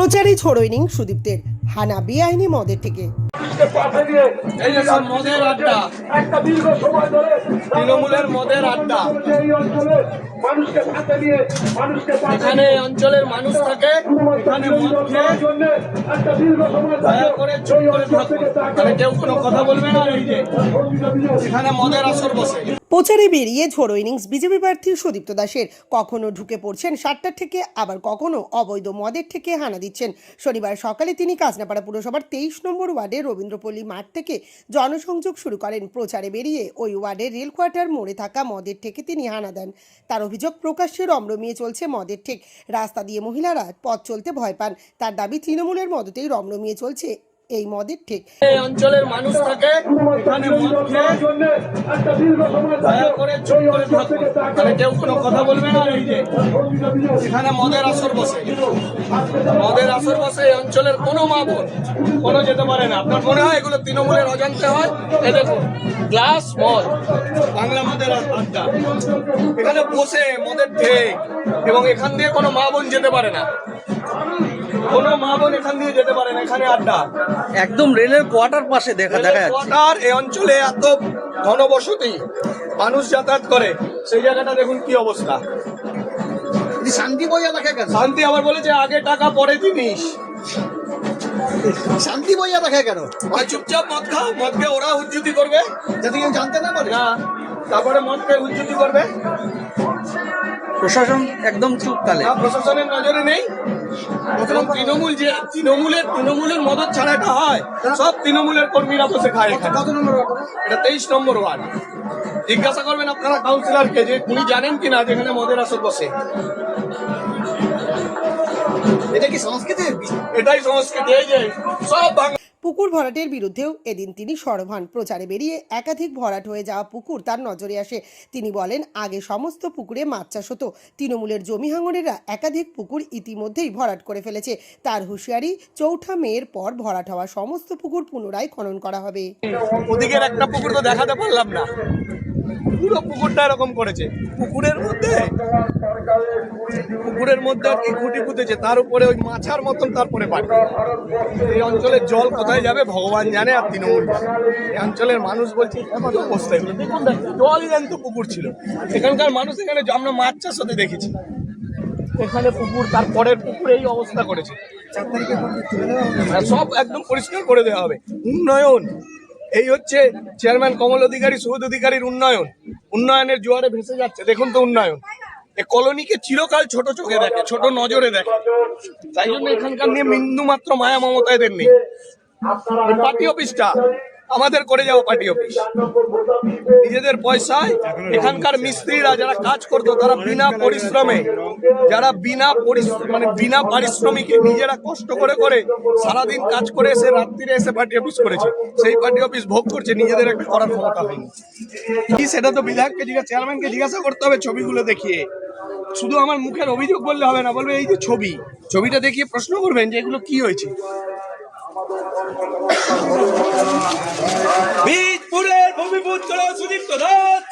প্রচারে ছড়ইনিং সুদীপ্তের হানা বেআইনি মদের থেকে। মদের আড্ডা, তৃণমূলের মদের আড্ডা। এখানে অঞ্চলের মানুষ থাকে, এখানে মদ খেয়ে দয়া করে চুপ করে থাকুন, মানে কেউ কোনো কথা বলবে না। এই যে এখানে মদের আসর বসে। প্রচারে বেরিয়ে ঝোড়ো ইনিংস বিজেপি প্রার্থী সুদীপ্ত দাসের। কখনো ঢুকে পড়ছেন সাতটার থেকে, আবার কখনো অবৈধ মদের থেকে হানা দিচ্ছেন। শনিবার সকালে তিনি কাজনাপাড়া পুরসভার 23 নম্বর ওয়ার্ডের রবীন্দ্রপল্লী মাঠ থেকে জনসংযোগ শুরু করেন। প্রচারে বেরিয়ে ওই ওয়ার্ডের রেল কোয়ার্টার মোড়ে থাকা মদের থেকে তিনি হানা দেন। তার অভিযোগ, প্রকাশ্যে রমরমিয়ে চলছে মদের ঠেক। রাস্তা দিয়ে মহিলারা পথ চলতে ভয় পান। তার দাবি, তৃণমূলের মদতেই রমরমিয়ে চলছে এই মদের ঠেক। এই অঞ্চলের মানুষ থাকে, এখানে মদ খেয়ে দয়া করে চুপ করে থাকুন, মানে কেউ কোনো কথা বলবে না। এই যে এখানে মদের আসর বসে, মদের আসর বসে। এই অঞ্চলের কোনো মা বোন কোনো যেতে পারে না। আপনার মনে হয় এগুলো তৃণমূলের অজান্তে হয়? এই দেখুন, গ্লাস মদ, বাংলা মদের আড্ডা। এখানে বসে মদের ঠেক, এবং এখান দিয়ে কোনো মা বোন যেতে পারে না। কোনো মা বোন এখান দিয়ে যেতে পারে না। এখানে আড্ডা একদম রেলের কোয়ার্টার পাশে দেখা যাচ্ছে। কোয়ার্টার, এই অঞ্চলে এত ঘনবসতি, মানুষ যাতায়াত করে, সেই জায়গাটা দেখুন কি অবস্থা। শান্তি বজায় রাখে কেন? শান্তি আবার বলেছে আগে টাকা পরে জিনিস। শান্তি বজায় রাখে কেন? চুপচাপ মদ খাও, মদ খেয়ে ওরা উজ্জুতি করবে, যাতে কেউ জানতে না পারে। না তারপরে মদ খেয়ে উজ্জুতি করবে। প্রশাসন একদম চুপ তালে। প্রশাসনের নজরে নেই। তৃণমূল যে তৃণমূলের মদত ছাড়া এটা হয়, সব তৃণমূলের কর্মীরা বসে খায় এখানে। কত নম্বর? এটা 23 নম্বর ওয়ার্ড। জিজ্ঞাসা করবেন আপনারা কাউন্সিলরকে যে উনি জানেন কিনা যেখানে মদের আসর বসে। এটা কি সংস্কৃতি? এটাই সংস্কৃতি। এই যে সব পুকুর ভরাটের বিরুদ্ধেও এদিন তিনি সরব হন। প্রচারে বেরিয়ে একাধিক ভরাট হয়ে যাওয়া পুকুর তার নজরে আসে। তিনি বলেন, আগে সমস্ত পুকুরে মাছ চাষ হতো। তৃণমূলের জমি হাঙরেরা একাধিক পুকুর ইতিমধ্যেই ভরাট করে ফেলেছে। তার হুঁশিয়ারি, 4 মের পর ভরাট হওয়া সমস্ত পুকুর পুনরায় খনন করা হবে। ওদিকের একটা পুকুর তো দেখাতে পারলাম না, পুরো পুকুরটা এরকম করেছে। পুকুরের মধ্যে আর কি খুঁটি পুঁতেছে, তার উপরে ওই মাছার মতন তারপরে পানি। এই অঞ্চলের জল কোথায় যাবে ভগবান জানে, আর তৃণমূল। এই অঞ্চলের মানুষ বলছে অবস্থা এগুলো দেখুন, জলই জ্যান্ত পুকুর ছিল। এখানকার মানুষ এখানে আমরা মাছ চাষ হতে দেখেছি। এখানে পুকুর, তারপরের পুকুর এই অবস্থা করেছে। সব একদম পরিষ্কার করে দেওয়া হবে। উন্নয়ন, এই হচ্ছে চেয়ারম্যান কমল অধিকারী, সুবোধ অধিকারীর উন্নয়নের জোয়ারে ভেসে যাচ্ছে। দেখুন তো উন্নয়ন। এই কলোনিকে চিরকাল ছোট চোখে দেখে, ছোট নজরে দেখে। তাই জন্য এখানকার নিয়ে বিন্দু মাত্র মায়া মমতা এদের নেই। পার্টি অফিসটা আমাদের করে যাওয়া পার্টি অফিস, নিজেদের পয়সায় এখানকার মিস্ত্রিরা যারা কাজ করতো, তারা বিনা পরিশ্রমে, বিনা পারিশ্রমিকে নিজেরা কষ্ট করে সারাদিন কাজ করে এসে রাত্রিরে এসে পার্টি অফিস করেছে। সেই পার্টি অফিস ভোগ করছে, নিজেদের একটা করার ক্ষমতা হয়নি। সেটা তো বিধায়ককে চেয়ারম্যানকে জিজ্ঞাসা করতে হবে ছবিগুলো দেখিয়ে। শুধু আমার মুখের অভিযোগ বললে হবে না, বলবে এই যে ছবিটা দেখিয়ে প্রশ্ন করবেন যে এগুলো কি হয়েছে। বীজপুরের ভূমিপুত্র সুদীপ্ত দাস।